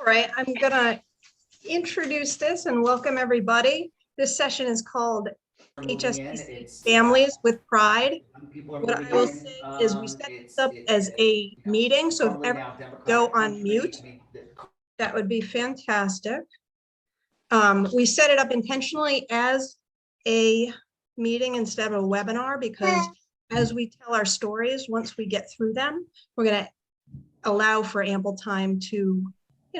All right, I'm gonna introduce this and welcome everybody. This session is called HSBC Families with Pride. What I will say is we set this up as a meeting, so if everyone go on mute, that would be fantastic. We set it up intentionally as a meeting instead of a webinar because as we tell our stories, once we get through them, we're going to allow for ample time to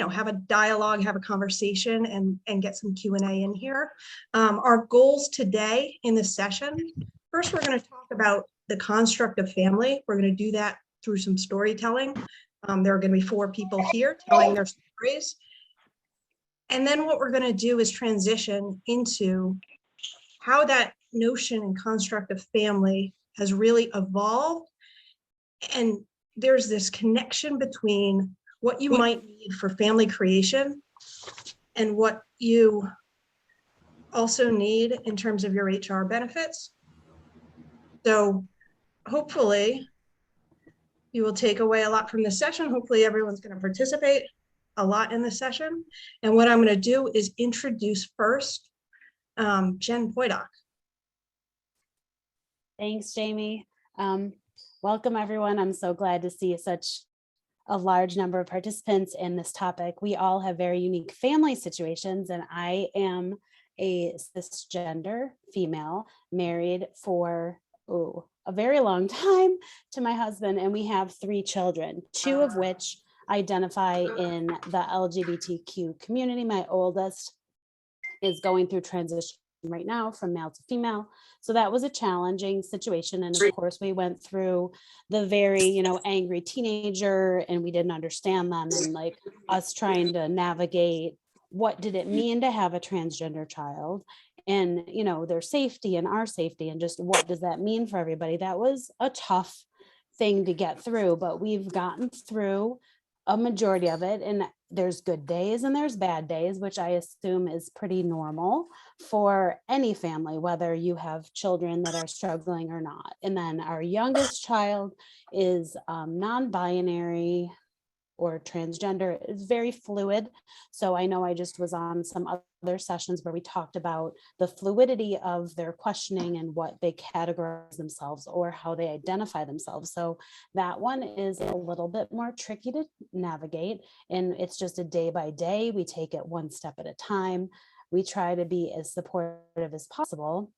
have a dialogue, have a conversation, and get some Q&A in here. Our goals today in this session, first, we're going to talk about the construct of family. We're going to do that through some storytelling. There are going to be 4 people here telling their stories. And then what we're going to do is transition into how that notion and construct of family has really evolved. And there's this connection between what you might need for family creation and what you also need in terms of your HR benefits. So hopefully you will take away a lot from this session. Hopefully everyone's going to participate a lot in this session. And what I'm going to do is introduce first Jen Poydock. Thanks, Jamie. Welcome, everyone. I'm so glad to see such a large number of participants in this topic. We all have very unique family situations, and I am a cisgender female married for a very long time to my husband, and we have 3 children, 2 of which identify in the LGBTQ community. My oldest is going through transition right now from male to female. So that was a challenging situation. And of course we went through the very, angry teenager, and we didn't understand them, and like us trying to navigate what did it mean to have a transgender child, and, their safety and our safety, and just what does that mean for everybody. That was a tough thing to get through, but we've gotten through a majority of it. And there's good days and there's bad days, which I assume is pretty normal for any family, whether you have children that are struggling or not. And then our youngest child is non-binary or transgender. Is very fluid. So I know I just was on some other sessions where we talked about the fluidity of their questioning and what they categorize themselves or how they identify themselves. So that one is a little bit more tricky to navigate, and it's just a day by day. We take it one step at a time. We try to be as supportive as possible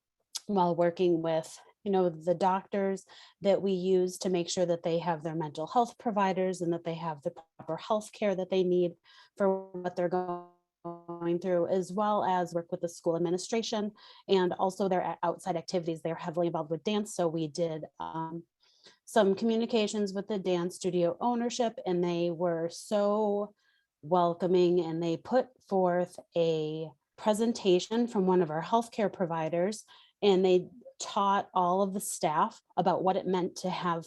while working with the doctors that we use to make sure that they have their mental health providers and that they have the proper health care that they need for what they're going through, as well as work with the school administration and also their outside activities. They're heavily involved with dance. So we did some communications with the dance studio ownership, and they were so welcoming, and they put forth a presentation from one of our healthcare providers, and they taught all of the staff about what it meant to have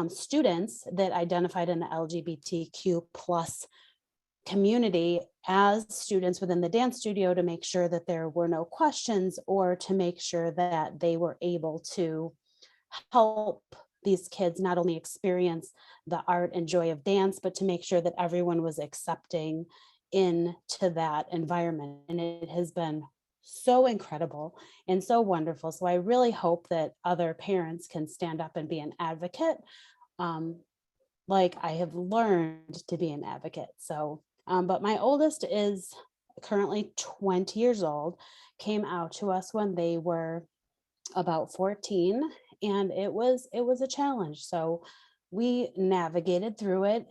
students that identified in the LGBTQ plus community as students within the dance studio, to make sure that there were no questions, or to make sure that they were able to help these kids not only experience the art and joy of dance, but to make sure that everyone was accepting into that environment. And it has been so incredible and so wonderful. So I really hope that other parents can stand up and be an advocate, like I have learned to be an advocate. So, but my oldest is currently 20 years old, came out to us when they were about 14, and it was a challenge. So we navigated through it,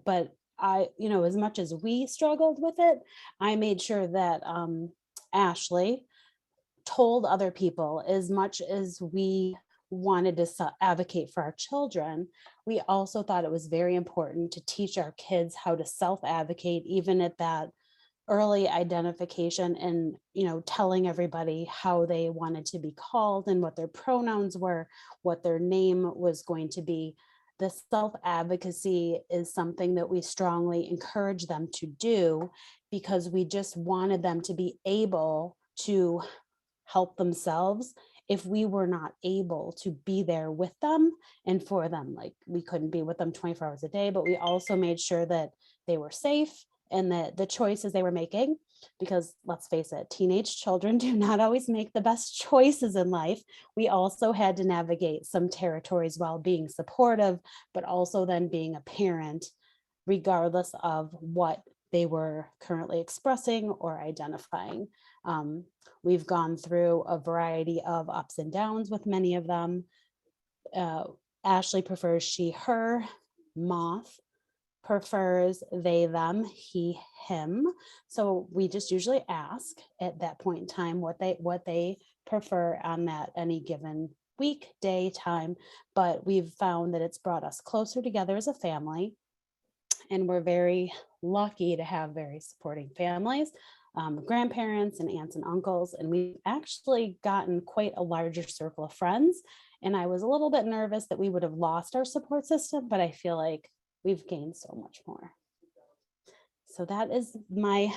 but I, as much as we struggled with it, I made sure that Ashley told other people, as much as we wanted to advocate for our children, we also thought it was very important to teach our kids how to self-advocate, even at that early identification, and telling everybody how they wanted to be called and what their pronouns were, what their name was going to be. The self-advocacy is something that we strongly encourage them to do, because we just wanted them to be able to help themselves if we were not able to be there with them and for them. Like, we couldn't be with them 24 hours a day, but we also made sure that they were safe and the choices they were making, because let's face it, teenage children do not always make the best choices in life. We also had to navigate some territories while being supportive, but also then being a parent, regardless of what they were currently expressing or identifying. We've gone through a variety of ups and downs with many of them. Ashley prefers she, her. Moth prefers they, them, he, him. So we just usually ask at that point in time what they prefer on that any given week, day, time. But we've found that it's brought us closer together as a family. And we're very lucky to have very supporting families, grandparents and aunts and uncles. And we've actually gotten quite a larger circle of friends. And I was a little bit nervous that we would have lost our support system, but I feel like we've gained so much more. So that is my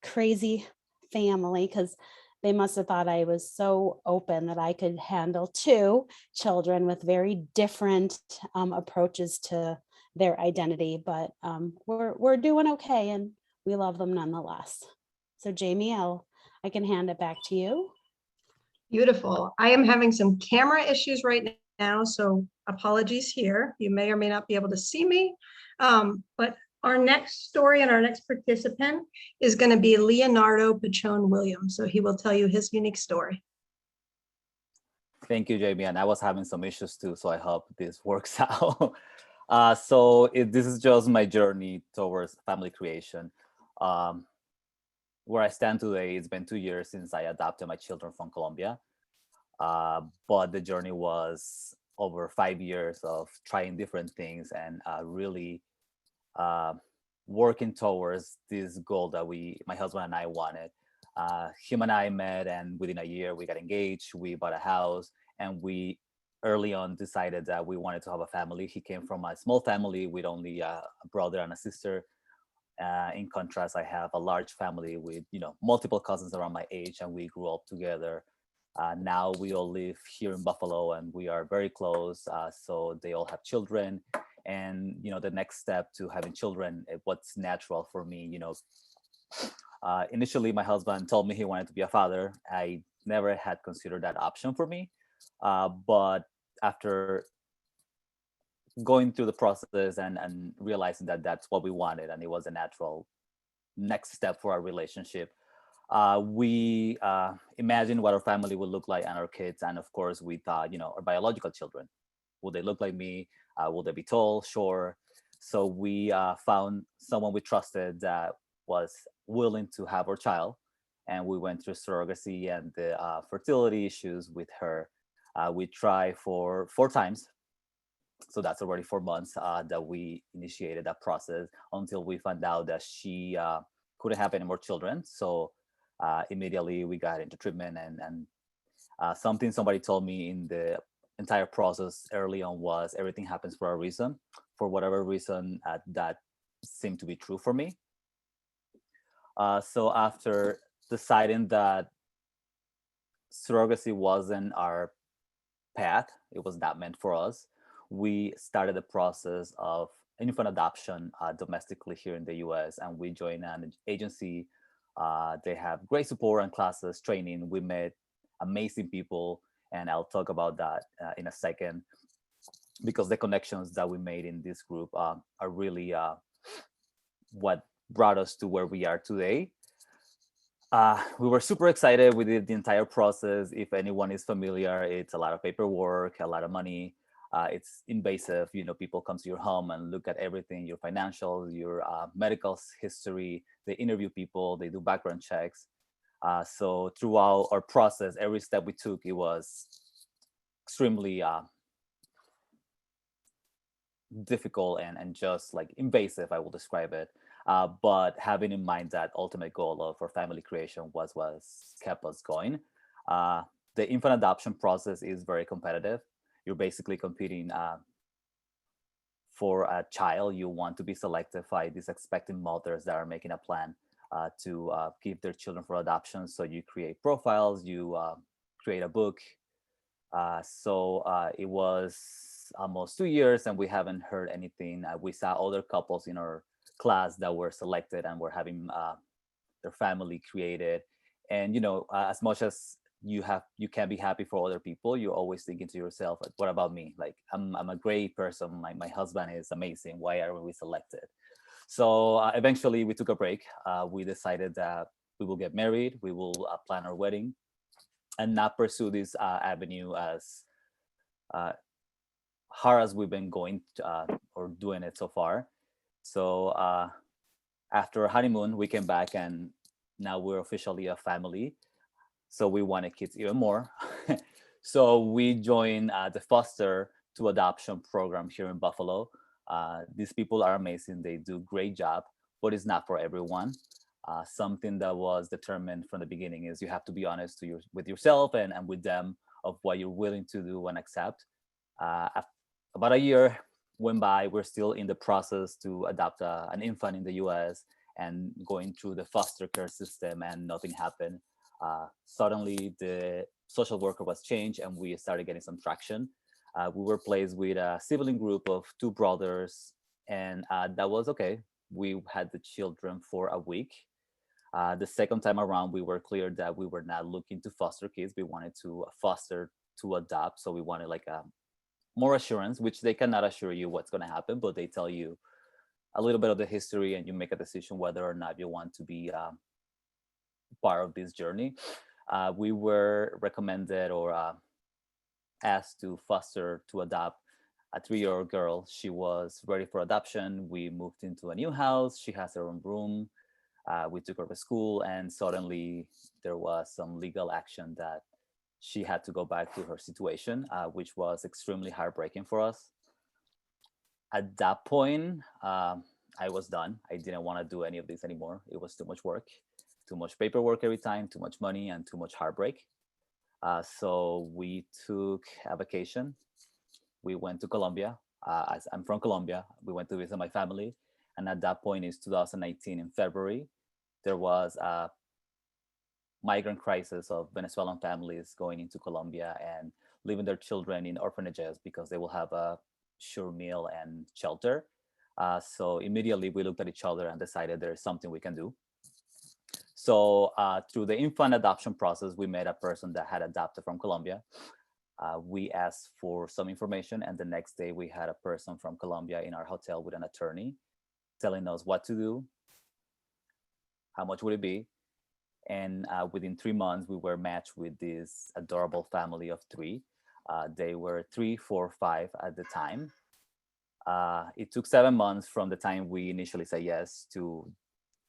crazy family, because they must have thought I was so open that I could handle two children with very different approaches to their identity, but we're doing okay, and we love them nonetheless. So Jamie, I can hand it back to you. Beautiful. I am having some camera issues right now, so apologies here. You may or may not be able to see me, but our next story and our next participant is going to be Leonardo Pachone Williams. So he will tell you his unique story. Thank you, Jamie. And I was having some issues too, so I hope this works out. This is just my journey towards family creation. Where I stand today, it's been 2 years since I adopted my children from Colombia. But the journey was over 5 years of trying different things and really working towards this goal that my husband and I wanted. Him and I met, and within a year we got engaged, we bought a house, and we early on decided that we wanted to have a family. He came from a small family with only a brother and a sister. In contrast, I have a large family with multiple cousins around my age, and we grew up together. Now we all live here in Buffalo, and we are very close. So they all have children, and the next step to having children, what's natural for me. Initially, my husband told me he wanted to be a father. I never had considered that option for me, but after going through the process and realizing that that's what we wanted and it was a natural next step for our relationship, we imagined what our family would look like and our kids. And of course, we thought, our biological children, will they look like me? Will they be tall, short? So we found someone we trusted that was willing to have our child. And we went through surrogacy and the fertility issues with her. We tried for 4 times. So that's already 4 months that we initiated that process until we found out that she couldn't have any more children. So immediately we got into treatment, and something somebody told me in the entire process early on was everything happens for a reason. For whatever reason, that seemed to be true for me. So after deciding that surrogacy wasn't our path, it was not meant for us, we started the process of infant adoption domestically here in the US, and we joined an agency. They have great support and classes, training. We met amazing people, and I'll talk about that in a second, because the connections that we made in this group are really what brought us to where we are today. We were super excited. We did the entire process. If anyone is familiar, it's a lot of paperwork, a lot of money. It's invasive. People come to your home and look at everything, your financials, your medical history. They interview people, they do background checks. So throughout our process, every step we took, it was extremely difficult and just like invasive, I will describe it. But having in mind that ultimate goal of our family creation was kept us going. The infant adoption process is very competitive. You're basically competing for a child. You want to be selected by these expectant mothers that are making a plan to give their children for adoption. So you create profiles, you create a book. So it was almost 2 years and we haven't heard anything. We saw other couples in our class that were selected and were having their family created. And as much as you can be happy for other people, you're always thinking to yourself, like, what about me? Like, I'm a great person. My husband is amazing. Why are we selected? So eventually we took a break. We decided that we will get married. We will plan our wedding and not pursue this avenue as hard as we've been going or doing it so far. So after honeymoon, we came back and now we're officially a family. So we wanted kids even more. So we joined the foster to adoption program here in Buffalo. These people are amazing. They do a great job, but it's not for everyone. Something that was determined from the beginning is you have to be honest with yourself and with them of what you're willing to do and accept. About a year went by. We're still in the process to adopt an infant in the US and going through the foster care system, and nothing happened. Suddenly the social worker was changed and we started getting some traction. We were placed with a sibling group of 2 brothers, and that was okay. We had the children for a week. The second time around, we were clear that we were not looking to foster kids. We wanted to foster to adopt. So we wanted like more assurance, which they cannot assure you what's going to happen, but they tell you a little bit of the history and you make a decision whether or not you want to be part of this journey. We were recommended or asked to foster to adopt a 3-year-old girl. She was ready for adoption. We moved into a new house. She has her own room. We took her to school, and suddenly there was some legal action that she had to go back to her situation, which was extremely heartbreaking for us. At that point, I was done. I didn't want to do any of this anymore. It was too much work, too much paperwork every time, too much money, and too much heartbreak. So we took a vacation. We went to Colombia. As I'm from Colombia, we went to visit my family. And at that point, is 2019 in February, there was a migrant crisis of Venezuelan families going into Colombia and leaving their children in orphanages because they will have a sure meal and shelter. So immediately we looked at each other and decided there's something we can do. So through the infant adoption process, we met a person that had adopted from Colombia. We asked for some information, and the next day we had a person from Colombia in our hotel with an attorney telling us what to do, how much would it be. And within 3 months, we were matched with this adorable family of 3. They were 3, 4, 5 at the time. It took 7 months from the time we initially said yes to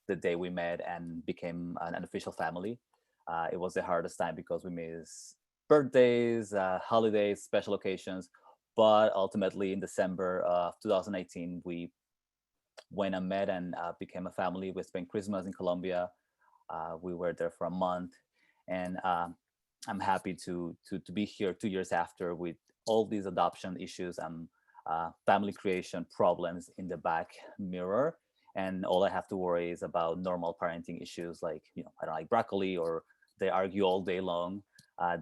the day we met and became an official family. It was the hardest time because we missed birthdays, holidays, special occasions. But ultimately in December of 2018, we went and met and became a family. We spent Christmas in Colombia. We were there for a month, and I'm happy to be here 2 years after with all these adoption issues and family creation problems in the back mirror. And all I have to worry is about normal parenting issues like, I don't like broccoli, or they argue all day long.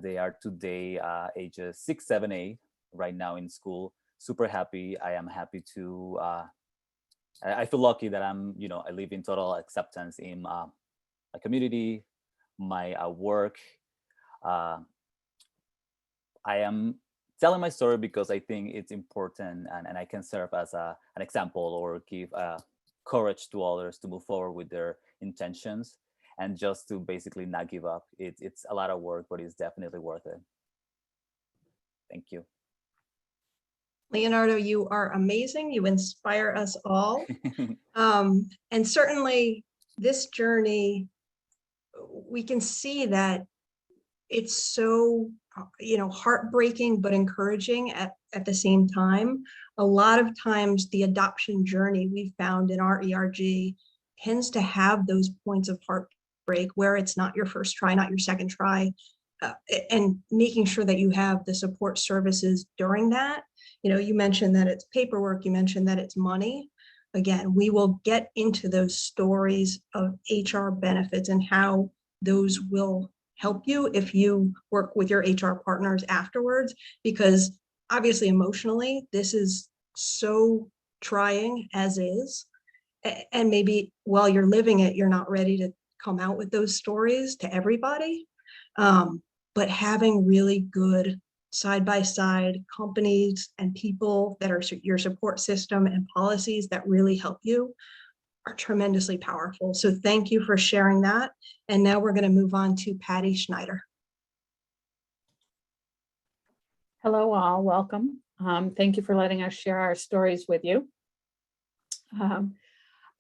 They are today ages 6, 7, 8 right now in school. Super happy. I am happy to, I feel lucky that I live in total acceptance in my community, my work. I am telling my story because I think it's important, and I can serve as an example or give courage to others to move forward with their intentions and just to basically not give up. It's a lot of work, but it's definitely worth it. Thank you. Leonardo, you are amazing. You inspire us all. And certainly this journey, we can see that it's so, heartbreaking, but encouraging at the same time. A lot of times the adoption journey we found in our ERG tends to have those points of heartbreak where it's not your first try, not your second try, and making sure that you have the support services during that. You mentioned that it's paperwork, you mentioned that it's money. Again, we will get into those stories of HR benefits and how those will help you if you work with your HR partners afterwards, because obviously emotionally, this is so trying as is. And maybe while you're living it, you're not ready to come out with those stories to everybody. But having really good side-by-side companies and people that are your support system and policies that really help you are tremendously powerful. So thank you for sharing that. And now we're going to move on to Patty Schneider. Hello all, welcome. Thank you for letting us share our stories with you.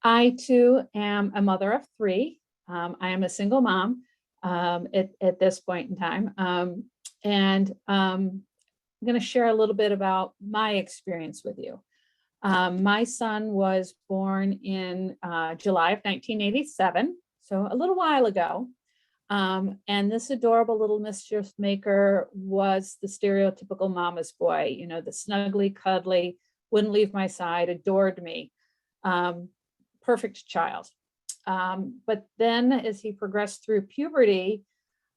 I too am a mother of 3. I am a single mom at this point in time. And I'm going to share a little bit about my experience with you. My son was born in July of 1987, so a little while ago. And this adorable little mischief maker was the stereotypical mama's boy, you know, the snuggly, cuddly, wouldn't leave my side, adored me, perfect child. But then as he progressed through puberty,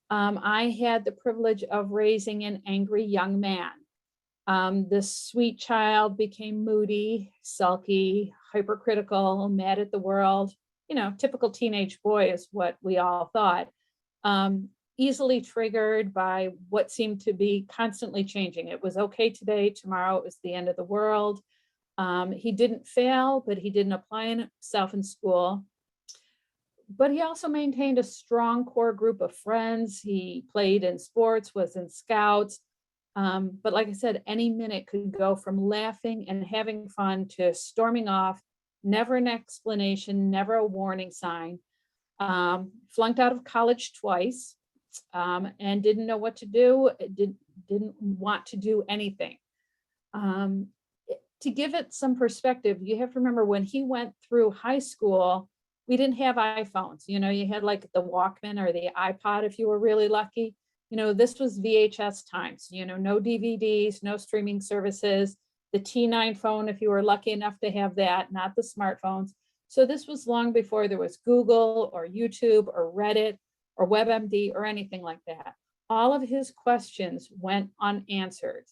I had the privilege of raising an angry young man. This sweet child became moody, sulky, hypercritical, mad at the world, you know, typical teenage boy is what we all thought. Easily triggered by what seemed to be constantly changing. It was okay today, tomorrow it was the end of the world. He didn't fail, but he didn't apply himself in school. But he also maintained a strong core group of friends. He played in sports, was in scouts. But like I said, any minute could go from laughing and having fun to storming off, never an explanation, never a warning sign. Flunked out of college twice, and didn't know what to do, didn't want to do anything. To give it some perspective, you have to remember when he went through high school, we didn't have iPhones. You know, you had like the Walkman or the iPod if you were really lucky. You know, this was VHS times, you know, no DVDs, no streaming services, the T9 phone if you were lucky enough to have that, not the smartphones. So this was long before there was Google or YouTube or Reddit or WebMD or anything like that. All of his questions went unanswered,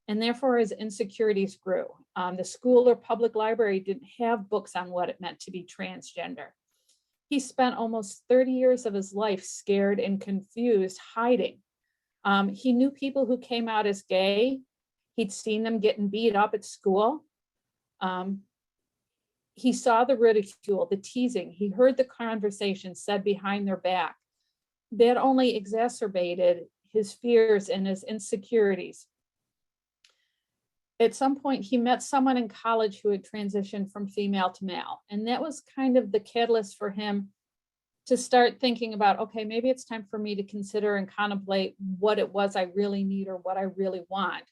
and therefore his insecurities grew. The school or public library didn't have books on what it meant to be transgender. He spent almost 30 years of his life scared and confused, hiding. He knew people who came out as gay. He'd seen them getting beat up at school. He saw the ridicule, the teasing. He heard the conversations said behind their back. That only exacerbated his fears and his insecurities. At some point, he met someone in college who had transitioned from female to male. And that was kind of the catalyst for him to start thinking about, okay, maybe it's time for me to consider and contemplate what it was I really need or what I really want.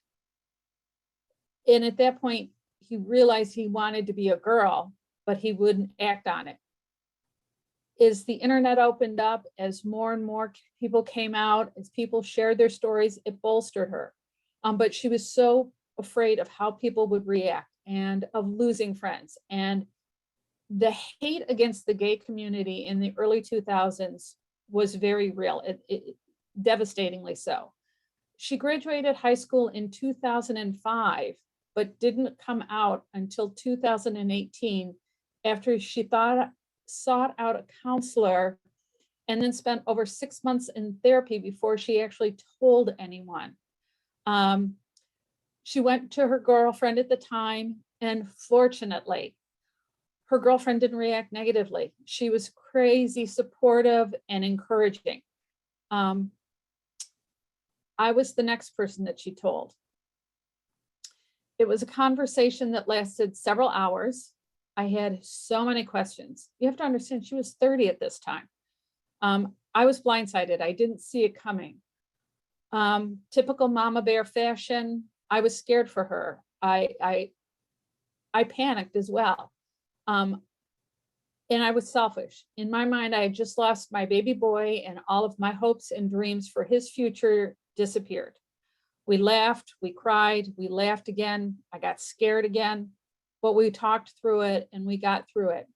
And at that point, he realized he wanted to be a girl, but he wouldn't act on it. As the internet opened up, as more and more people came out, as people shared their stories, it bolstered her. But she was so afraid of how people would react and of losing friends. And the hate against the gay community in the early 2000s was very real, devastatingly so. She graduated high school in 2005, but didn't come out until 2018 after she sought out a counselor and then spent over 6 months in therapy before she actually told anyone. She went to her girlfriend at the time, and fortunately, her girlfriend didn't react negatively. She was crazy supportive and encouraging. I was the next person that she told. It was a conversation that lasted several hours. I had so many questions. You have to understand, she was 30 at this time. I was blindsided. I didn't see it coming. Typical mama bear fashion, I was scared for her. I panicked as well. And I was selfish. In my mind, I had just lost my baby boy, and all of my hopes and dreams for his future disappeared. We laughed, we cried, we laughed again. I got scared again, but we talked through it and we got through it.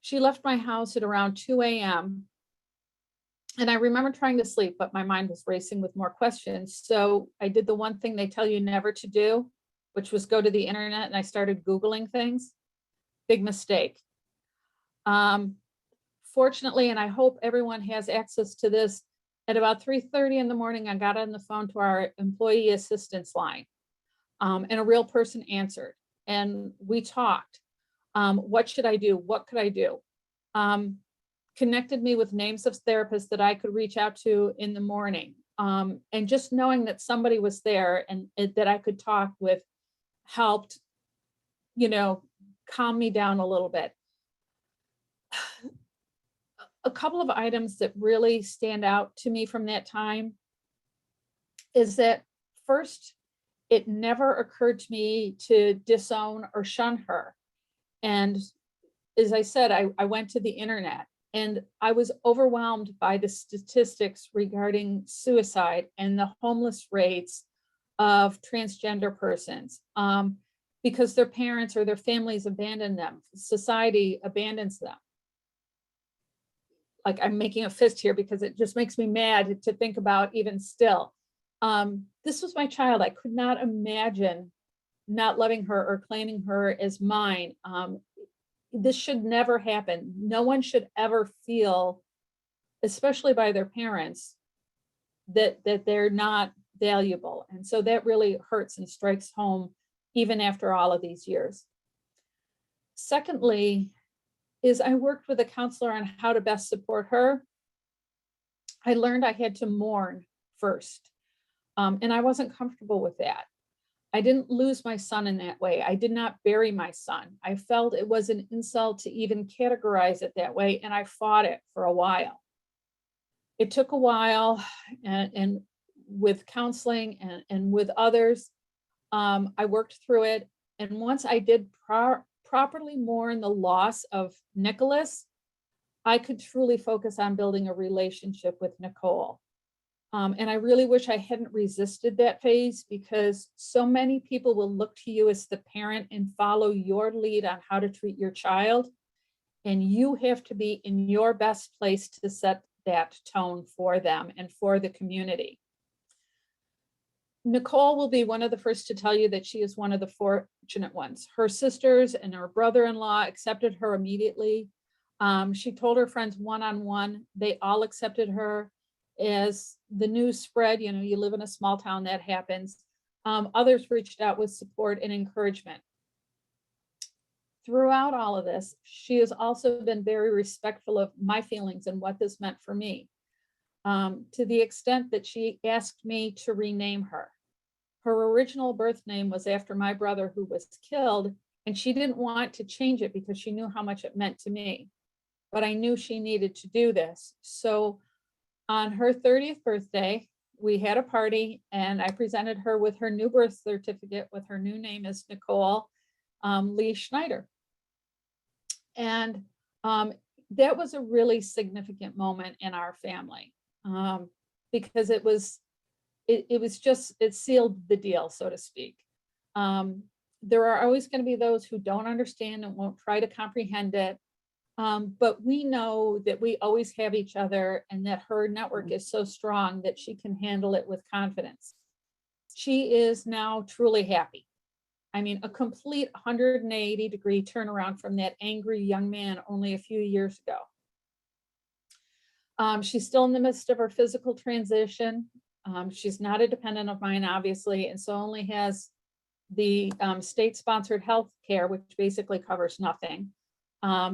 She left my house at around 2 a.m. And I remember trying to sleep, but my mind was racing with more questions. So I did the one thing they tell you never to do, which was go to the internet, and I started Googling things. big mistake. Fortunately, and I hope everyone has access to this, at about 3:30 in the morning, I got on the phone to our employee assistance line, and a real person answered, and we talked. What should I do? What could I do? Connected me with names of therapists that I could reach out to in the morning. And just knowing that somebody was there and that I could talk with helped, calm me down a little bit. A couple of items that really stand out to me from that time is that first, it never occurred to me to disown or shun her. And as I said, I went to the internet and I was overwhelmed by the statistics regarding suicide and the homeless rates of transgender persons, because their parents or their families abandon them. Society abandons them. Like, I'm making a fist here because it just makes me mad to think about even still. This was my child. I could not imagine not loving her or claiming her as mine. This should never happen. No one should ever feel, especially by their parents, that they're not valuable. And so that really hurts and strikes home even after all of these years. Secondly, is I worked with a counselor on how to best support her. I learned I had to mourn first, and I wasn't comfortable with that. I didn't lose my son in that way. I did not bury my son. I felt it was an insult to even categorize it that way, and I fought it for a while. It took a while, and with counseling and with others, I worked through it. And once I did properly mourn the loss of Nicholas, I could truly focus on building a relationship with Nicole. And I really wish I hadn't resisted that phase, because so many people will look to you as the parent and follow your lead on how to treat your child. And you have to be in your best place to set that tone for them and for the community. Nicole will be one of the first to tell you that she is one of the fortunate ones. Her sisters and her brother-in-law accepted her immediately. She told her friends one-on-one, they all accepted her. As the news spread, you live in a small town, that happens. Others reached out with support and encouragement. Throughout all of this, she has also been very respectful of my feelings and what this meant for me, to the extent that she asked me to rename her. Her original birth name was after my brother who was killed, and she didn't want to change it because she knew how much it meant to me. But I knew she needed to do this. So on her 30th birthday, we had a party, and I presented her with her new birth certificate with her new name as Nicole Lee Schneider. And that was a really significant moment in our family, because it sealed the deal, so to speak. There are always going to be those who don't understand and won't try to comprehend it. But we know that we always have each other, and that her network is so strong that she can handle it with confidence. She is now truly happy. I mean, a complete 180-degree turnaround from that angry young man only a few years ago. She's still in the midst of her physical transition. She's not a dependent of mine, obviously, and so only has the state-sponsored health care, which basically covers nothing.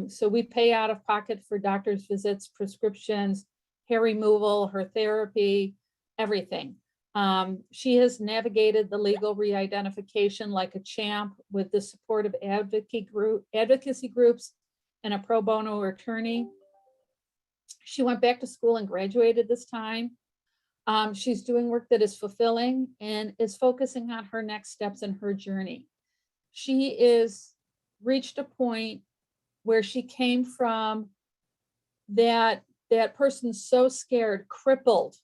So we pay out of pocket for doctor's visits, prescriptions, hair removal, her therapy, everything. She has navigated the legal re-identification like a champ with the support of advocacy groups and a pro bono attorney. She went back to school and graduated this time. She's doing work that is fulfilling and is focusing on her next steps in her journey. She is reached a point where she came from that person so scared, crippled,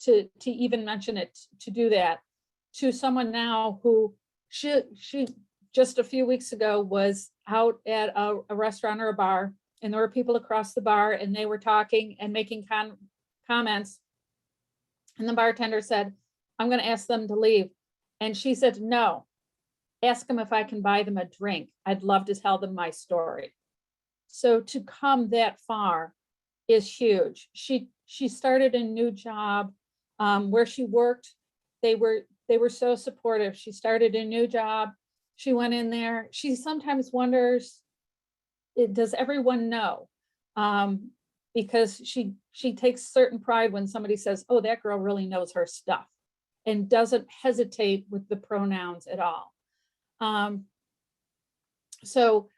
to even mention it, to do that, to someone now who she just a few weeks ago was out at a restaurant or a bar, and there were people across the bar, and they were talking and making comments, and the bartender said, "I'm going to ask them to leave," and she said, "No, ask them if I can buy them a drink. I'd love to tell them my story. So to come that far is huge. She started a new job where she worked. They were so supportive. She started a new job. She went in there. She sometimes wonders, does everyone know? Because she takes certain pride when somebody says, oh, that girl really knows her stuff, and doesn't hesitate with the pronouns at all. So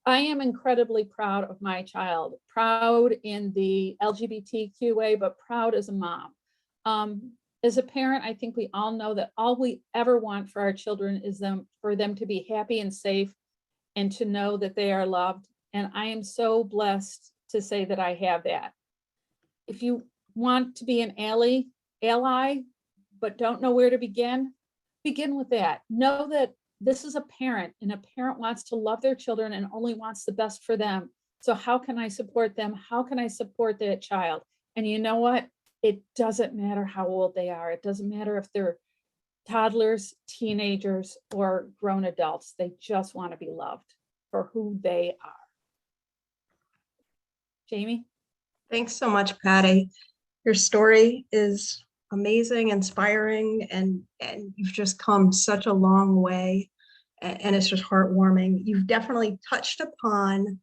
I am incredibly proud of my child, proud in the LGBTQ way, but proud as a mom. As a parent, I think we all know that all we ever want for our children is for them to be happy and safe, and to know that they are loved. And I am so blessed to say that I have that. If you want to be an ally, but don't know where to begin with that. Know that this is a parent, and a parent wants to love their children and only wants the best for them. So how can I support them? How can I support that child? And you know what? It doesn't matter how old they are. It doesn't matter if they're toddlers, teenagers, or grown adults. They just want to be loved for who they are. Jamie? Thanks so much, Patty. Your story is amazing, inspiring, and you've just come such a long way, and it's just heartwarming. You've definitely touched upon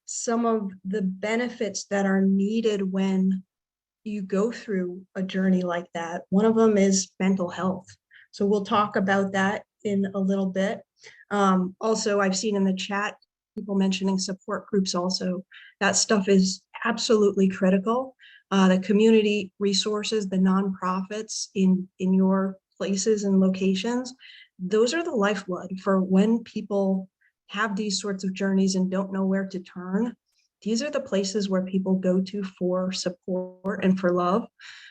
some of the benefits that are needed when you go through a journey like that. One of them is mental health. So we'll talk about that in a little bit. Also, I've seen in the chat people mentioning support groups also. That stuff is absolutely critical. The community resources, the nonprofits in your places and locations, those are the lifeblood for when people have these sorts of journeys and don't know where to turn. These are the places where people go to for support and for love.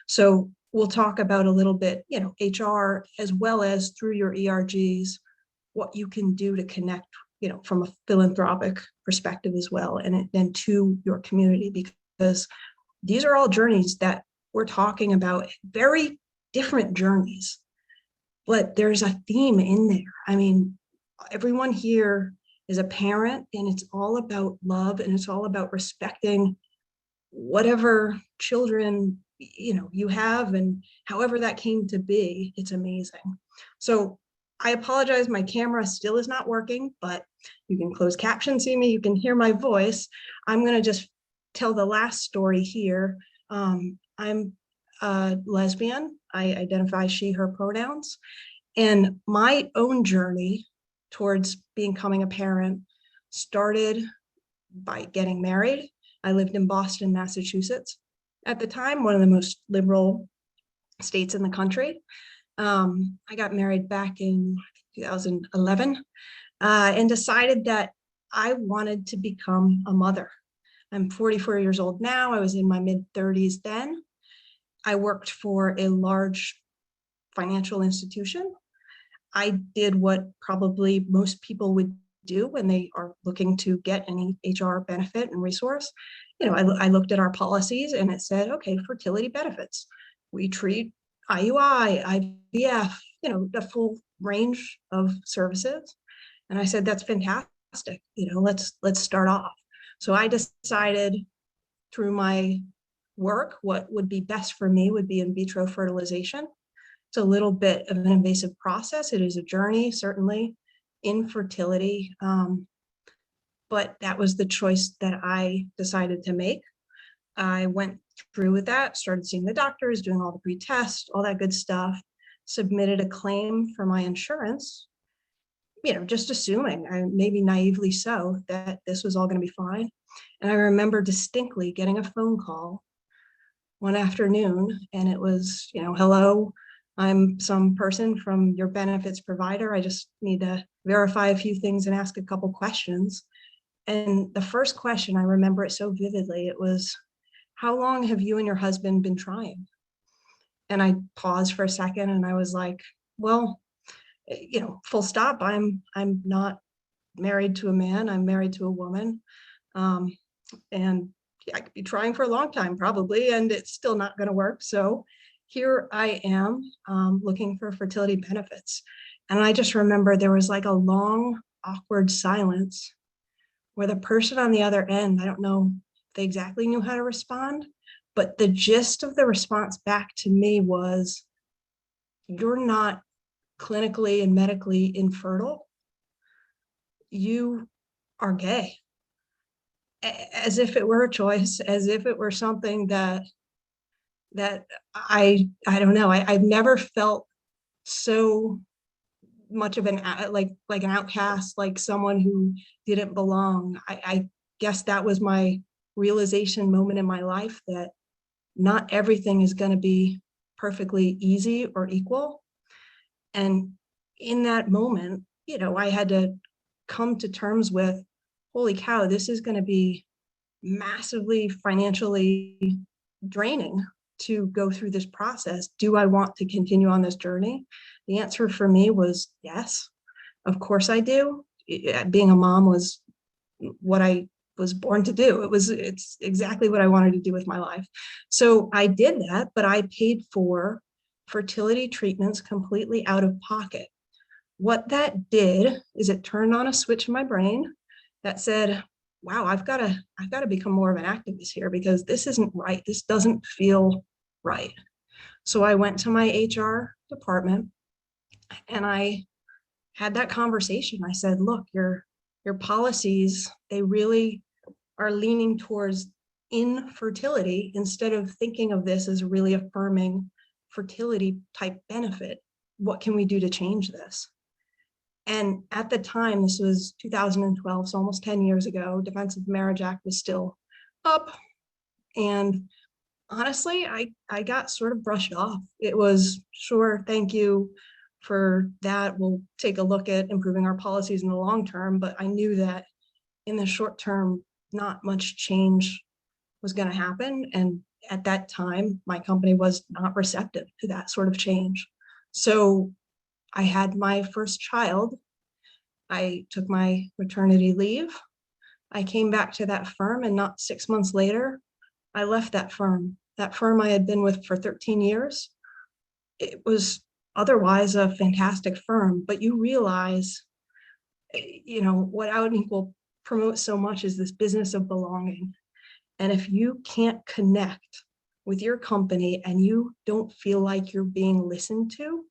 So we'll talk about a little bit, HR, as well as through your ERGs, what you can do to connect, from a philanthropic perspective as well, and then to your community, because these are all journeys that we're talking about, very different journeys, but there's a theme in there. I mean, everyone here is a parent, and it's all about love, and it's all about respecting whatever children you have, and however that came to be. It's amazing. So I apologize, my camera still is not working, but you can close caption, see me, you can hear my voice. I'm going to just tell the last story here. I'm a lesbian. I identify she, her pronouns. And my own journey towards becoming a parent started by getting married. I lived in Boston, Massachusetts. At the time, one of the most liberal states in the country. I got married back in 2011 and decided that I wanted to become a mother. I'm 44 years old now. I was in my mid-30s then. I worked for a large financial institution. I did what probably most people would do when they are looking to get any HR benefit and resource. I looked at our policies, and it said, okay, fertility benefits. We treat IUI, IVF, the full range of services. And I said, that's fantastic. Let's start off. So I decided through my work, what would be best for me would be in vitro fertilization. It's a little bit of an invasive process. It is a journey, certainly, in fertility. But that was the choice that I decided to make. I went through with that, started seeing the doctors, doing all the pre-tests, all that good stuff, submitted a claim for my insurance, just assuming, maybe naively so, that this was all going to be fine. And I remember distinctly getting a phone call one afternoon, and it was, hello, I'm some person from your benefits provider. I just need to verify a few things and ask a couple questions. And the first question, I remember it so vividly, it was, how long have you and your husband been trying? And I paused for a second, and I was like, well, full stop. I'm not married to a man. I'm married to a woman. And I could be trying for a long time, probably, and it's still not going to work. So here I am looking for fertility benefits. And I just remember there was like a long, awkward silence where the person on the other end, I don't know if they exactly knew how to respond, but the gist of the response back to me was, you're not clinically and medically infertile. You are gay. As if it were a choice, as if it were something that I don't know. I've never felt so much of an like an outcast, like someone who didn't belong. I guess that was my realization moment in my life, that not everything is going to be perfectly easy or equal. And in that moment, you know, I had to come to terms with, holy cow, this is going to be massively financially draining to go through this process. Do I want to continue on this journey? The answer for me was yes, of course I do. Being a mom was what I was born to do. It's exactly what I wanted to do with my life. So I did that, but I paid for fertility treatments completely out of pocket. What that did is it turned on a switch in my brain that said, wow, I've got to become more of an activist here, because this isn't right. This doesn't feel right. So I went to my HR department and I had that conversation. I said, look, your policies, they really are leaning towards infertility instead of thinking of this as really affirming fertility type benefit. What can we do to change this? And at the time, this was 2012, so almost 10 years ago, Defense of Marriage Act was still up. And honestly, I got sort of brushed off. It was, sure, thank you for that. We'll take a look at improving our policies in the long term. But I knew that in the short term, not much change was going to happen. And at that time, my company was not receptive to that sort of change. So I had my first child. I took my maternity leave. I came back to that firm, and not 6 months later, I left that firm. That firm I had been with for 13 years. It was otherwise a fantastic firm, but you realize, you know, what Out and Equal promotes so much is this business of belonging. And if you can't connect with your company and you don't feel like you're being listened to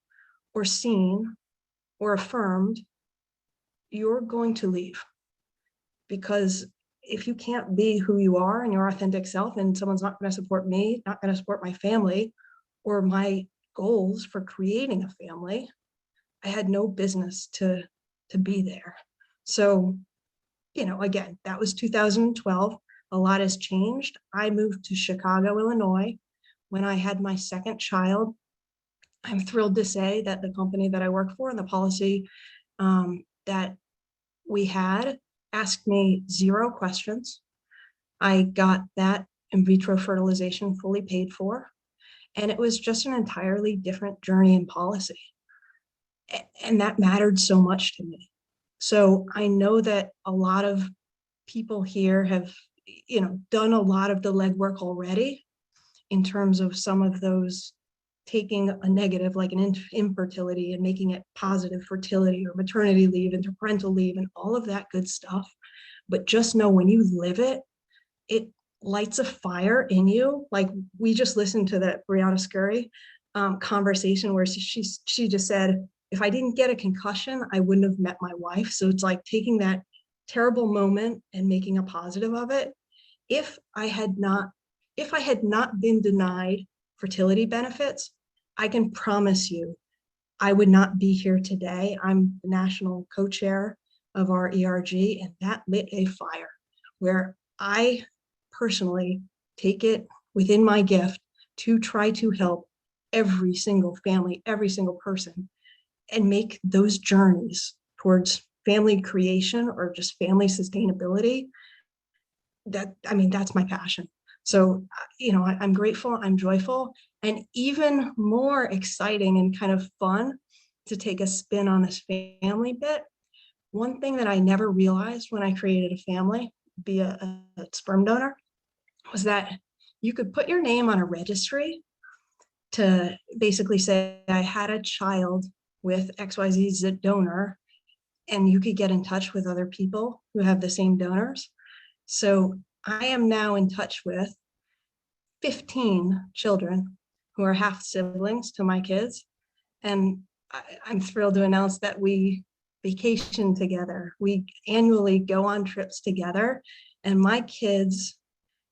or seen or affirmed, you're going to leave. Because if you can't be who you are and your authentic self, and someone's not going to support me, not going to support my family or my goals for creating a family, I had no business to be there. So, you know, again, that was 2012. A lot has changed. I moved to Chicago, Illinois when I had my second child. I'm thrilled to say that the company that I work for and the policy that we had asked me 0 questions. I got that in vitro fertilization fully paid for. And it was just an entirely different journey in policy. And that mattered so much to me. So I know that a lot of people here have, you know, done a lot of the legwork already in terms of some of those, taking a negative like an infertility and making it positive fertility or maternity leave into parental leave and all of that good stuff. But just know when you live it, it lights a fire in you. Like we just listened to that Brianna Scurry conversation where she just said, if I didn't get a concussion, I wouldn't have met my wife. So it's like taking that terrible moment and making a positive of it. If I had not been denied fertility benefits, I can promise you I would not be here today. I'm the national co-chair of our ERG, and that lit a fire where I personally take it within my gift to try to help every single family, every single person, and make those journeys towards family creation or just family sustainability. That's my passion. So, you know, I'm grateful, I'm joyful, and even more exciting and kind of fun to take a spin on this family bit. One thing that I never realized when I created a family, be a sperm donor, was that you could put your name on a registry to basically say, I had a child with XYZ donor, and you could get in touch with other people who have the same donors. So I am now in touch with 15 children who are half siblings to my kids. And I'm thrilled to announce that we vacation together. We annually go on trips together, and my kids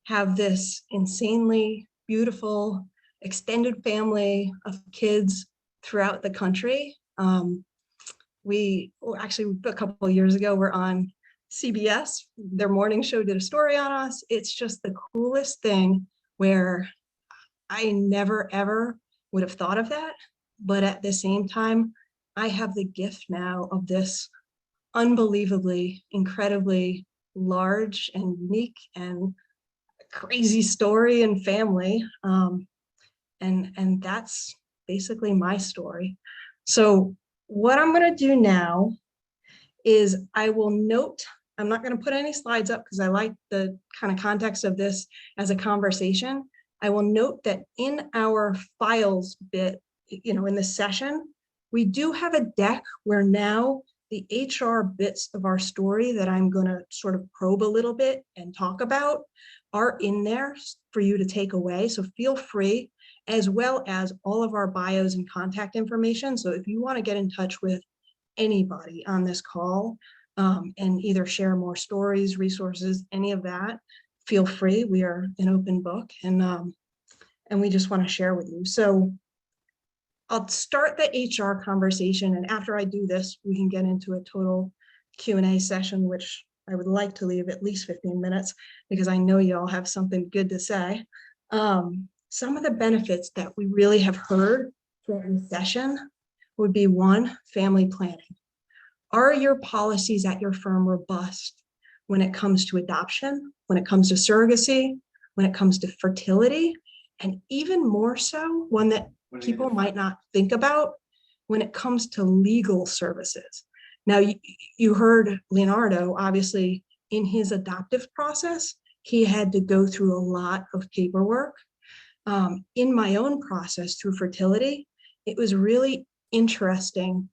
have this insanely beautiful extended family of kids throughout the country. We actually, a couple of years ago, were on CBS. Their morning show did a story on us. It's just the coolest thing, where I never ever would have thought of that. But at the same time, I have the gift now of this unbelievably, incredibly large and unique and crazy story and family. And that's basically my story. So what I'm going to do now is I will note, I'm not going to put any slides up because I like the kind of context of this as a conversation. I will note that in our files bit, in this session, we do have a deck where now the HR bits of our story that I'm going to sort of probe a little bit and talk about are in there for you to take away. So feel free, as well as all of our bios and contact information. So if you want to get in touch with anybody on this call and either share more stories, resources, any of that, feel free. We are an open book, and we just want to share with you. So I'll start the HR conversation, and after I do this, we can get into a total Q&A session, which I would like to leave at least 15 minutes because I know you all have something good to say. Some of the benefits that we really have heard throughout the session would be: one, family planning. Are your policies at your firm robust when it comes to adoption, when it comes to surrogacy, when it comes to fertility, and even more so, one that people might not think about, when it comes to legal services? Now, you heard Leonardo, obviously, in his adoptive process, he had to go through a lot of paperwork. In my own process through fertility, it was really interesting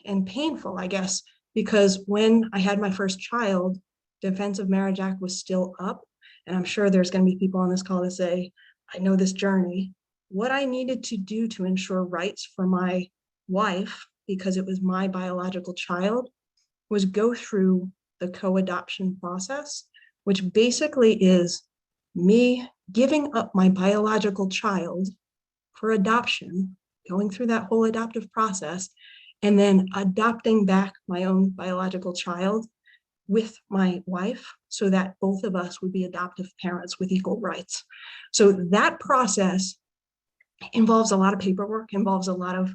and painful, I guess, because when I had my first child, Defense of Marriage Act was still up. And I'm sure there's going to be people on this call to say, I know this journey. What I needed to do to ensure rights for my wife, because it was my biological child, was go through the co-adoption process, which basically is me giving up my biological child for adoption, going through that whole adoptive process, and then adopting back my own biological child with my wife so that both of us would be adoptive parents with equal rights. So that process involves a lot of paperwork, involves a lot of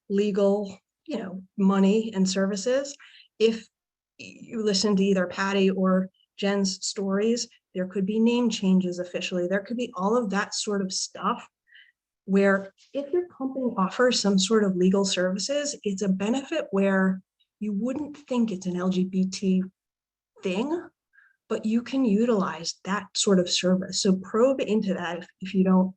legal, money and services. If you listen to either Patty or Jen's stories, there could be name changes officially. There could be all of that sort of stuff where if your company offers some sort of legal services, it's a benefit where you wouldn't think it's an LGBT thing, but you can utilize that sort of service. So probe into that if you don't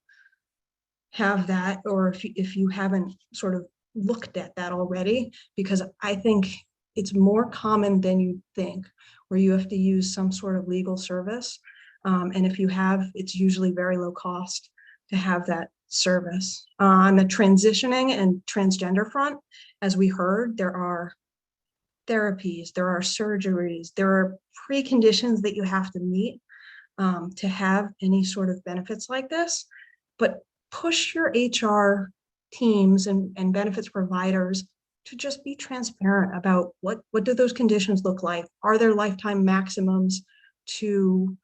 have that, or if you haven't sort of looked at that already, because I think it's more common than you think, where you have to use some sort of legal service. And if you have, it's usually very low cost to have that service. On the transitioning and transgender front, as we heard, there are therapies, there are surgeries, there are preconditions that you have to meet to have any sort of benefits like this. But push your HR teams and benefits providers to just be transparent about what do those conditions look like? Are there lifetime maximums to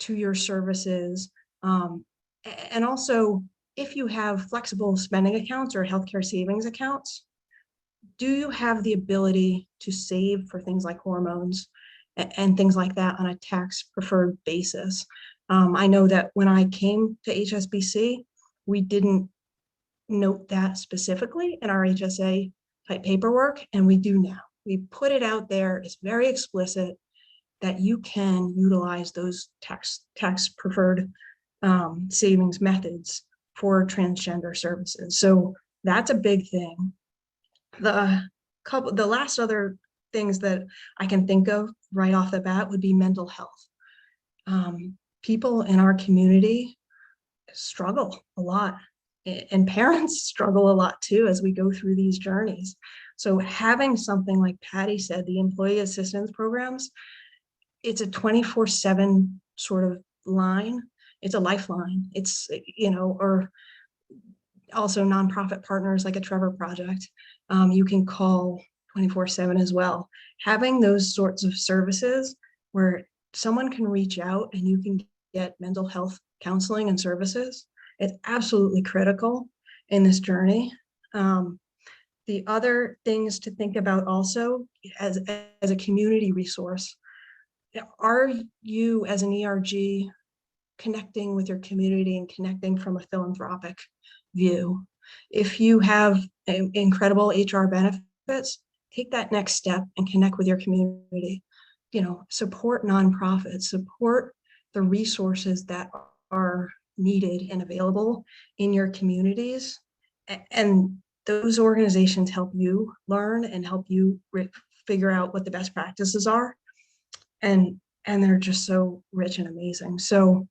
your services? And also, if you have flexible spending accounts or healthcare savings accounts, do you have the ability to save for things like hormones and things like that on a tax preferred basis? I know that when I came to HSBC, we didn't note that specifically in our HSA type paperwork, and we do now. We put it out there. It's very explicit that you can utilize those tax preferred savings methods for transgender services. So That's a big thing. The last other things that I can think of right off the bat would be mental health. People in our community struggle a lot, and parents struggle a lot too as we go through these journeys. So having something like Patty said, the employee assistance programs, it's a 24/7 sort of line. It's a lifeline. It's, or also nonprofit partners like a Trevor Project. You can call 24/7 as well. Having those sorts of services where someone can reach out and you can get mental health counseling and services, it's absolutely critical in this journey. The other things to think about also as a community resource, are you as an ERG connecting with your community and connecting from a philanthropic view? If you have incredible HR benefits, take that next step and connect with your community. Support nonprofits, support the resources that are needed and available in your communities. And those organizations help you learn and help you figure out what the best practices are. And they're just so rich and amazing. So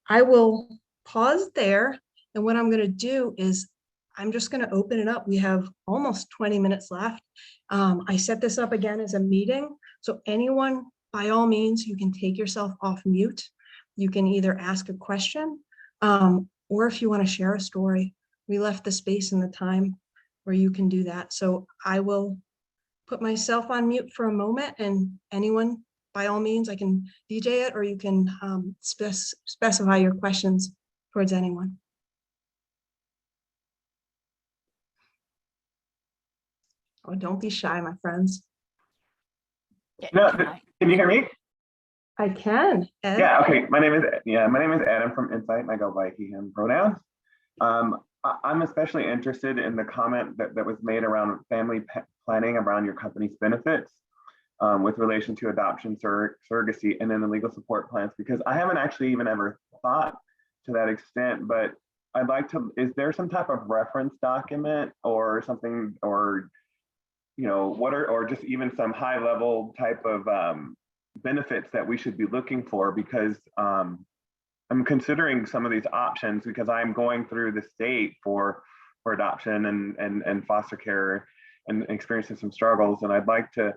I will pause there. And what I'm going to do is I'm just going to open it up. We have almost 20 minutes left. I set this up again as a meeting. So anyone, by all means, you can take yourself off mute. You can either ask a question, or if you want to share a story, we left the space and the time where you can do that. So I will put myself on mute for a moment, and anyone, by all means, I can DJ it, or you can specify your questions towards anyone. Oh, don't be shy, my friends. No, can you hear me? I can. Ed? Yeah. Okay. My name is Ed. I'm from Insight, and I go by he, him pronouns. I'm especially interested in the comment that was made around family planning around your company's benefits with relation to adoption, surrogacy, and then the legal support plans, because I haven't actually even ever thought to that extent. But I'd like to. Is there some type of reference document or something, or or just even some high level type of benefits that we should be looking for? Because I'm considering some of these options because I'm going through the state for adoption and foster care and experiencing some struggles, and I'd like to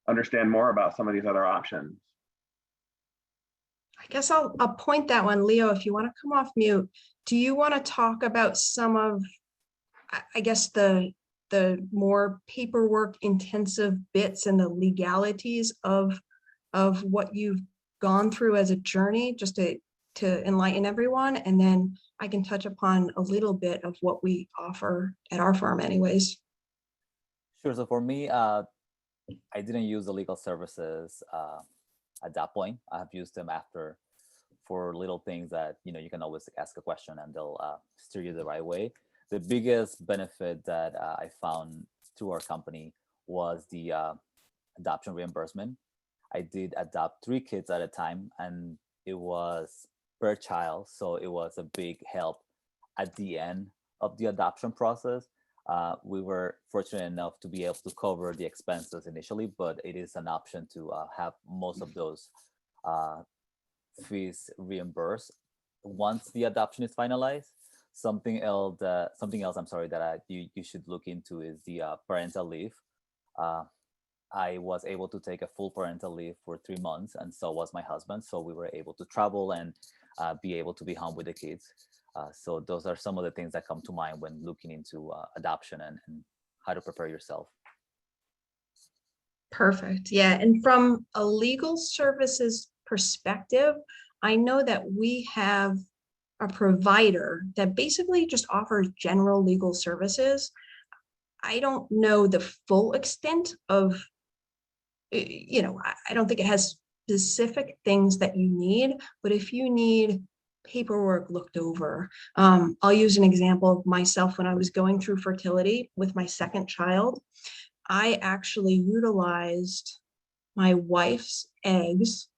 understand more about some of these other options. I guess I'll point that one. Leo, if you want to come off mute, do you want to talk about some of, I guess, the more paperwork intensive bits and the legalities of what you've gone through as a journey, just to enlighten everyone? And then I can touch upon a little bit of what we offer at our firm anyways. Sure. So for me, I didn't use the legal services at that point. I have used them after for little things that, you can always ask a question and they'll steer you the right way. The biggest benefit that I found through our company was the adoption reimbursement. I did adopt 3 kids at a time, and it was per child. So it was a big help at the end of the adoption process. We were fortunate enough to be able to cover the expenses initially, but it is an option to have most of those fees reimbursed once the adoption is finalized. Something else, that you should look into is the parental leave. I was able to take a full parental leave for 3 months, and so was my husband. So we were able to travel and be able to be home with the kids. So those are some of the things that come to mind when looking into adoption and how to prepare yourself. Perfect. Yeah. And from a legal services perspective, I know that we have a provider that basically just offers general legal services. I don't know the full extent of, I don't think it has specific things that you need, but if you need paperwork looked over, I'll use an example of myself when I was going through fertility with my second child. I actually utilized my wife's eggs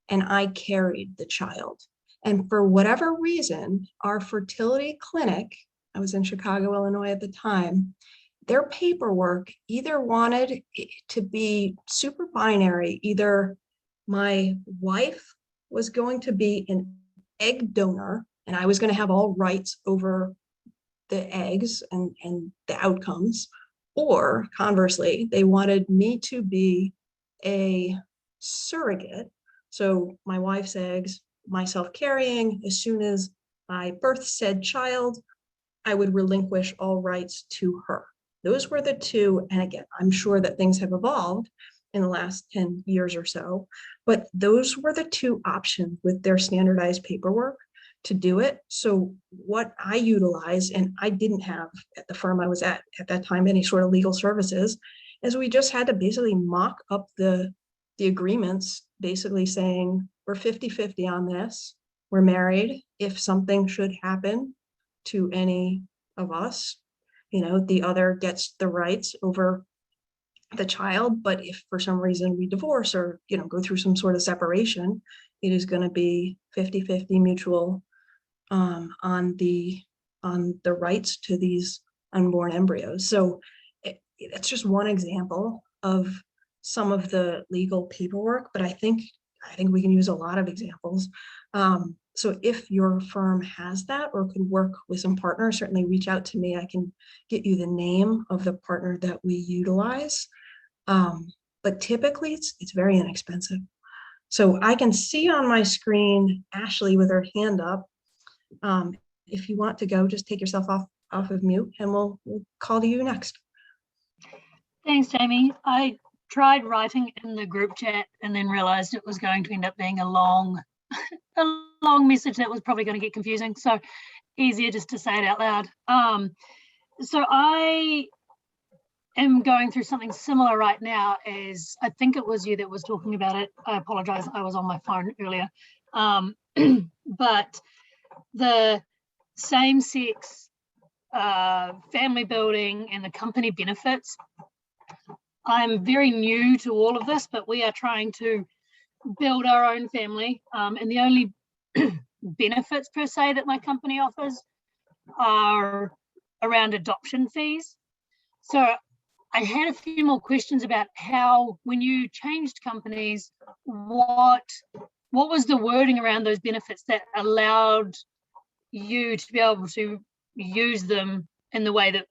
and I carried the child. And for whatever reason, our fertility clinic, I was in Chicago, Illinois at the time. Their paperwork either wanted it to be super binary, either my wife was going to be an egg donor and I was going to have all rights over the eggs and the outcomes, or conversely, they wanted me to be a surrogate. So my wife's eggs, myself carrying, as soon as I birthed said child, I would relinquish all rights to her. Those were the two. And again, I'm sure that things have evolved in the last 10 years or so, but those were the two options with their standardized paperwork to do it. So what I utilized, and I didn't have at the firm I was at that time, any sort of legal services, is we just had to basically mock up the agreements, basically saying we're 50-50 on this. We're married. If something should happen to any of us, the other gets the rights over the child. But if for some reason we divorce or, go through some sort of separation, it is going to be 50-50 mutual on the rights to these unborn embryos. So it's just one example of some of the legal paperwork, but I think we can use a lot of examples. So if your firm has that or could work with some partners, certainly reach out to me. I can get you the name of the partner that we utilize. But typically it's very inexpensive. So I can see on my screen Ashley with her hand up. If you want to go, just take yourself off of mute and we'll call to you next. Thanks, Jamie. I tried writing in the group chat and then realized it was going to end up being a long message that was probably going to get confusing. So easier just to say it out loud. So I am going through something similar right now, as I think it was you that was talking about it. I apologize, I was on my phone earlier. But the same-sex family building and the company benefits, I'm very new to all of this, but we are trying to build our own family. And the only benefits per se that my company offers are around adoption fees. So I had a few more questions about how, when you changed companies, what was the wording around those benefits that allowed you to be able to use them in the way that,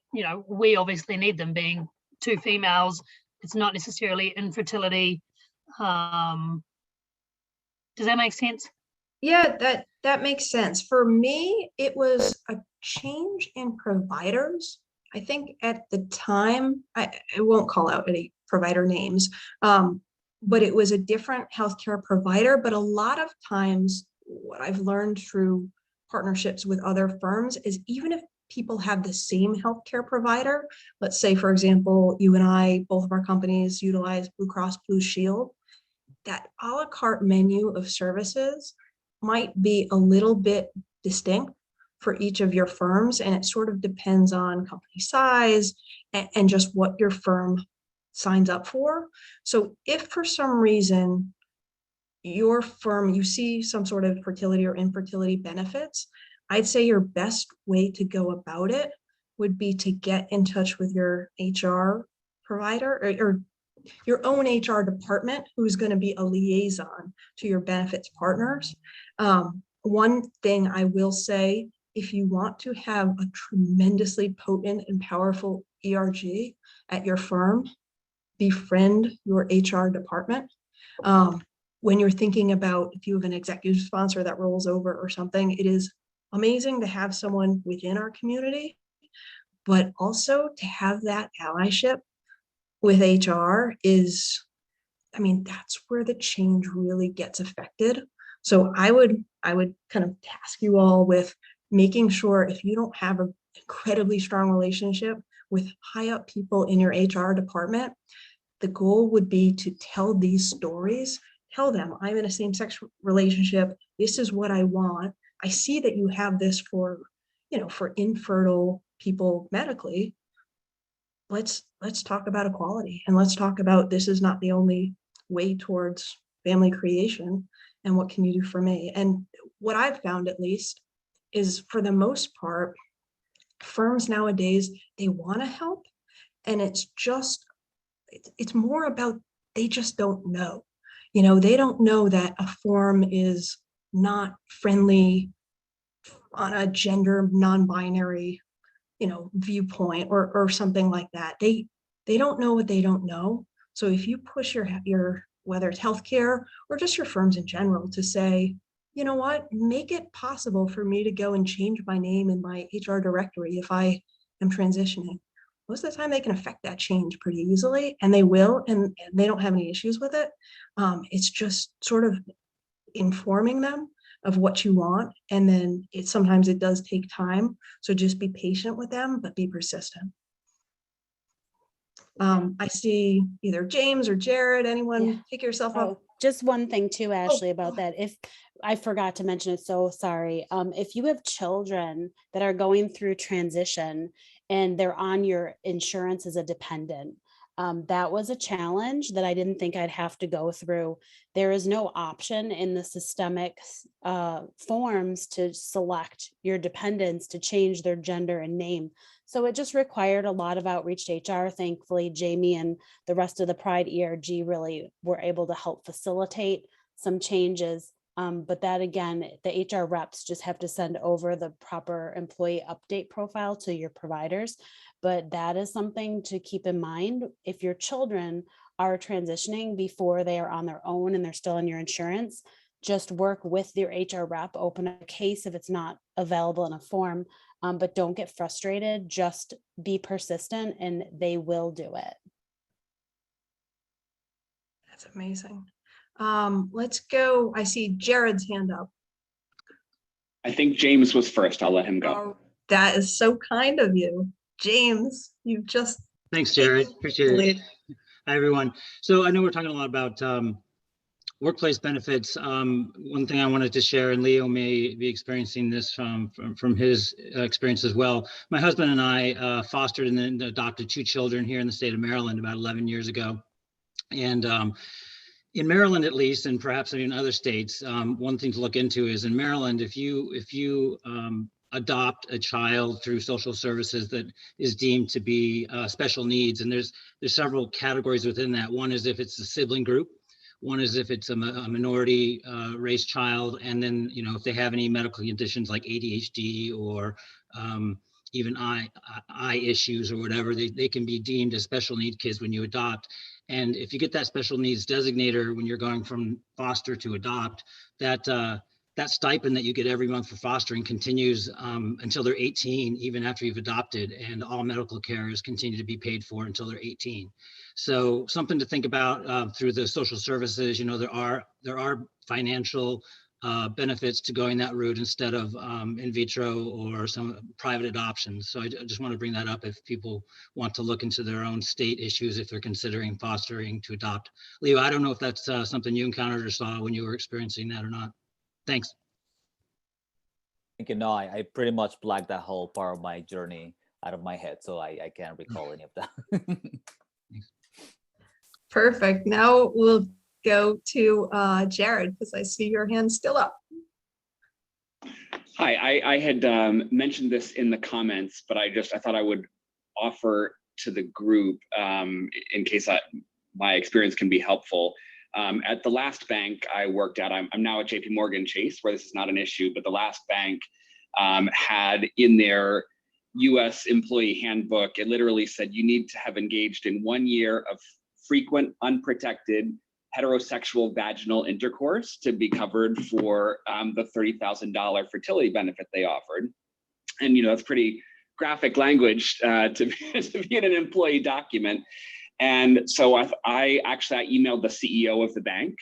we obviously need them, being two females. It's not necessarily infertility. Does that make sense? Yeah, that makes sense. For me, it was a change in providers. I think at the time, I won't call out any provider names, but it was a different healthcare provider. But a lot of times, what I've learned through partnerships with other firms is even if people have the same healthcare provider, let's say, for example, you and I, both of our companies utilize Blue Cross Blue Shield, that a la carte menu of services might be a little bit distinct for each of your firms. And it sort of depends on company size and just what your firm signs up for. So if for some reason your firm, you see some sort of fertility or infertility benefits, I'd say your best way to go about it would be to get in touch with your HR provider or your own HR department, who's going to be a liaison to your benefits partners. One thing I will say, if you want to have a tremendously potent and powerful ERG at your firm, befriend your HR department. When you're thinking about if you have an executive sponsor that rolls over or something, it is amazing to have someone within our community, but also to have that allyship with HR is, that's where the change really gets affected. So I would kind of task you all with making sure, if you don't have an incredibly strong relationship with high up people in your HR department, the goal would be to tell these stories. Tell them, I'm in a same-sex relationship. This is what I want. I see that you have this for infertile people medically. Let's talk about equality, and let's talk about this is not the only way towards family creation, and what can you do for me? And what I've found, at least, is for the most part, firms nowadays, they want to help. And it's more about, they just don't know. They don't know that a form is not friendly on a gender non-binary, viewpoint or something like that. They don't know what they don't know. So if you push your whether it's healthcare or just your firms in general to say, you know what, make it possible for me to go and change my name in my HR directory if I am transitioning. Most of the time they can affect that change pretty easily, and they will, and they don't have any issues with it. It's just sort of informing them of what you want. And then sometimes it does take time. So just be patient with them, but be persistent. I see either James or Jared, anyone pick yourself up. Just one thing too, Ashley, about that. If I forgot to mention it, so sorry. If you have children that are going through transition and they're on your insurance as a dependent, that was a challenge that I didn't think I'd have to go through. There is no option in the systemic forms to select your dependents to change their gender and name. So it just required a lot of outreach to HR. Thankfully, Jamie and the rest of the Pride ERG really were able to help facilitate some changes. But that again, the HR reps just have to send over the proper employee update profile to your providers. But that is something to keep in mind. If your children are transitioning before they are on their own and they're still on your insurance, just work with your HR rep, open a case if it's not available in a form, but don't get frustrated, just be persistent and they will do it. That's amazing. Let's go. I see Jared's hand up. I think James was first. I'll let him go. Oh, that is so kind of you. James, you just... Thanks, Jared. Appreciate it. Hi, everyone. So I know we're talking a lot about workplace benefits. One thing I wanted to share, and Leo may be experiencing this from his experience as well. My husband and I fostered and then adopted 2 children here in the state of Maryland about 11 years ago. And in Maryland, at least, and perhaps in other states, one thing to look into is in Maryland, if you adopt a child through social services that is deemed to be special needs, and there's several categories within that. One is if it's a sibling group. One is if it's a minority race child, and then if they have any medical conditions like ADHD or even eye issues or whatever, they can be deemed as special need kids when you adopt. And if you get that special needs designator when you're going from foster to adopt, that stipend that you get every month for fostering continues until they're 18, even after you've adopted, and all medical carers continue to be paid for until they're 18. So something to think about through the social services. There are financial benefits to going that route instead of in vitro or some private adoptions. So I just want to bring that up if people want to look into their own state issues if they're considering fostering to adopt. Leo, I don't know if that's something you encountered or saw when you were experiencing that or not. Thanks. Thank you. No, I pretty much blacked that whole part of my journey out of my head, so I can't recall any of that. Perfect. Now we'll go to Jared, because I see your hand still up. Hi, I had mentioned this in the comments, but I thought I would offer to the group in case my experience can be helpful. At the last bank I worked at, I'm now at JP Morgan Chase, where this is not an issue, but the last bank had in their US employee handbook, it literally said you need to have engaged in 1 year of frequent unprotected heterosexual vaginal intercourse to be covered for the $30,000 fertility benefit they offered. And that's pretty graphic language to be in an employee document. And so I emailed the CEO of the bank,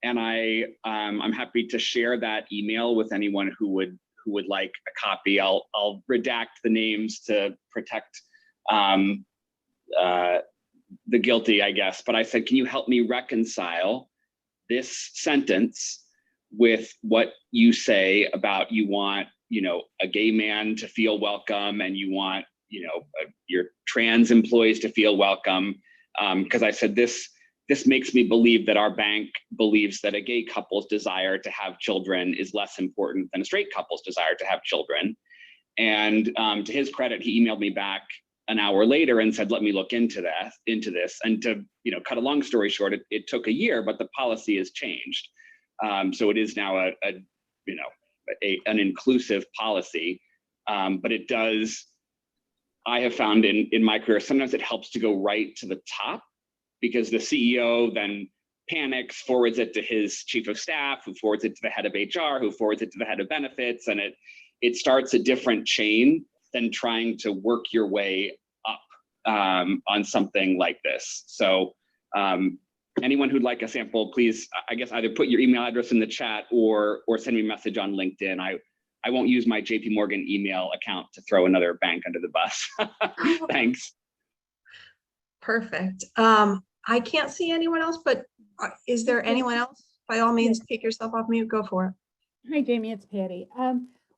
and I'm happy to share that email with anyone who would like a copy. I'll redact the names to protect the guilty, I guess. But I said, can you help me reconcile this sentence with what you say about you want, a gay man to feel welcome, and you want, your trans employees to feel welcome. Because I said, this makes me believe that our bank believes that a gay couple's desire to have children is less important than a straight couple's desire to have children. And to his credit, he emailed me back an hour later and said, let me look into this. And to, cut a long story short, it took a year, but the policy has changed. So it is now an inclusive policy, but it does, I have found in my career, sometimes it helps to go right to the top, because the CEO then panics, forwards it to his chief of staff, who forwards it to the head of HR, who forwards it to the head of benefits, and it starts a different chain than trying to work your way up on something like this. So anyone who'd like a sample, please, I guess, either put your email address in the chat or send me a message on LinkedIn. I won't use my JP Morgan email account to throw another bank under the bus. Thanks. Perfect. I can't see anyone else, but is there anyone else? By all means, take yourself off mute, go for it. Hi, Jamie, it's Patty.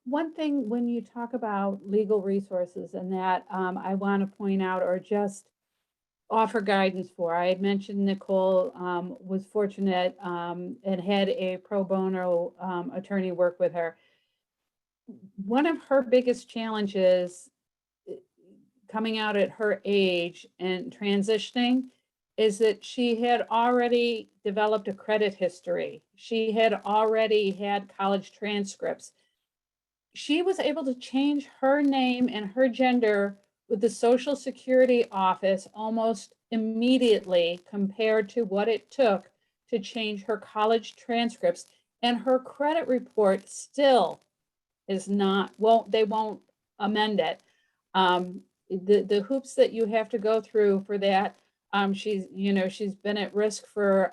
One thing when you talk about legal resources and that I want to point out or just offer guidance for, I had mentioned Nicole was fortunate and had a pro bono attorney work with her. One of her biggest challenges coming out at her age and transitioning is that she had already developed a credit history. She had already had college transcripts. She was able to change her name and her gender with the Social Security office almost immediately compared to what it took to change her college transcripts. And her credit report still is not, they won't amend it. The hoops that you have to go through for that, she's been at risk for,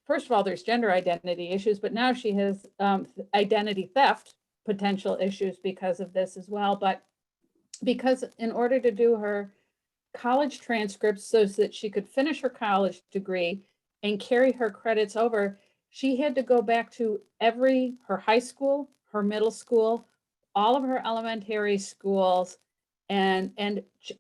first of all, there's gender identity issues, but now she has identity theft potential issues because of this as well. But because in order to do her college transcripts so that she could finish her college degree and carry her credits over, she had to go back to her high school, her middle school, all of her elementary schools, and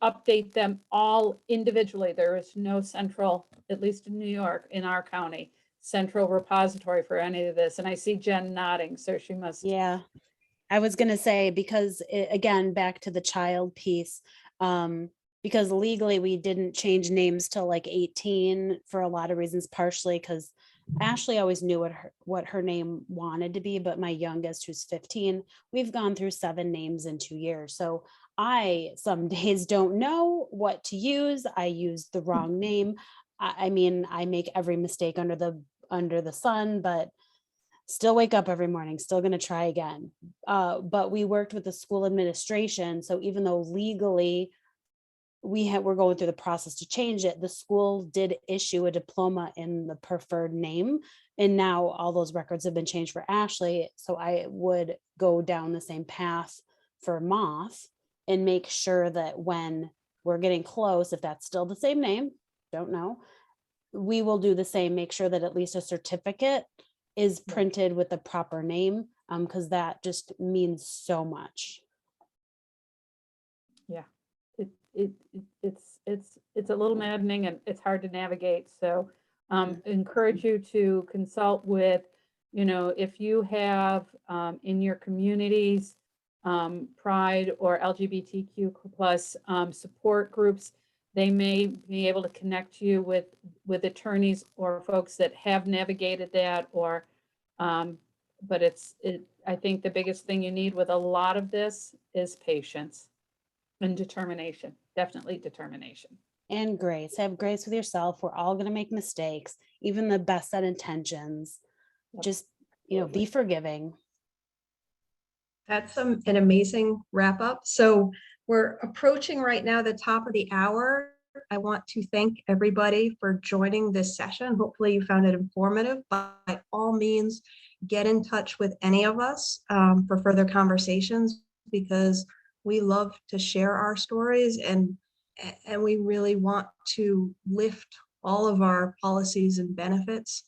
update them all individually. There is no central, at least in New York, in our county, central repository for any of this. And I see Jen nodding, so she must. Yeah, I was going to say, because again, back to the child piece, because legally we didn't change names till like 18 for a lot of reasons, partially because Ashley always knew what her name wanted to be, but my youngest, who's 15, we've gone through 7 names in 2 years. So I some days don't know what to use. I use the wrong name. I mean, I make every mistake under the sun, but still wake up every morning, still going to try again. But we worked with the school administration. So even though legally we're going through the process to change it, the school did issue a diploma in the preferred name. And now all those records have been changed for Ashley. So I would go down the same path for Moth and make sure that when we're getting close, if that's still the same name, don't know, we will do the same, make sure that at least a certificate is printed with the proper name, because that just means so much. Yeah, it's a little maddening and it's hard to navigate. So encourage you to consult with, if you have in your communities Pride or LGBTQ plus support groups, they may be able to connect you with attorneys or folks that have navigated that, or but I think the biggest thing you need with a lot of this is patience and determination. Definitely determination. And grace. Have grace with yourself. We're all going to make mistakes, even the best set intentions. Yep. Just, be forgiving. That's an amazing wrap up. So we're approaching right now the top of the hour. I want to thank everybody for joining this session. Hopefully you found it informative. By all means, get in touch with any of us for further conversations, because we love to share our stories and we really want to lift all of our policies and benefits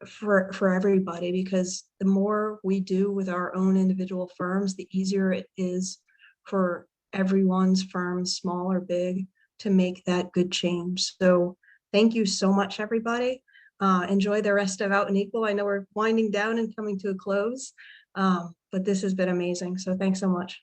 for everybody, because the more we do with our own individual firms, the easier it is for everyone's firm, small or big, to make that good change. So thank you so much, everybody. Enjoy the rest of Out and Equal. I know we're winding down and coming to a close. But this has been amazing. So thanks so much.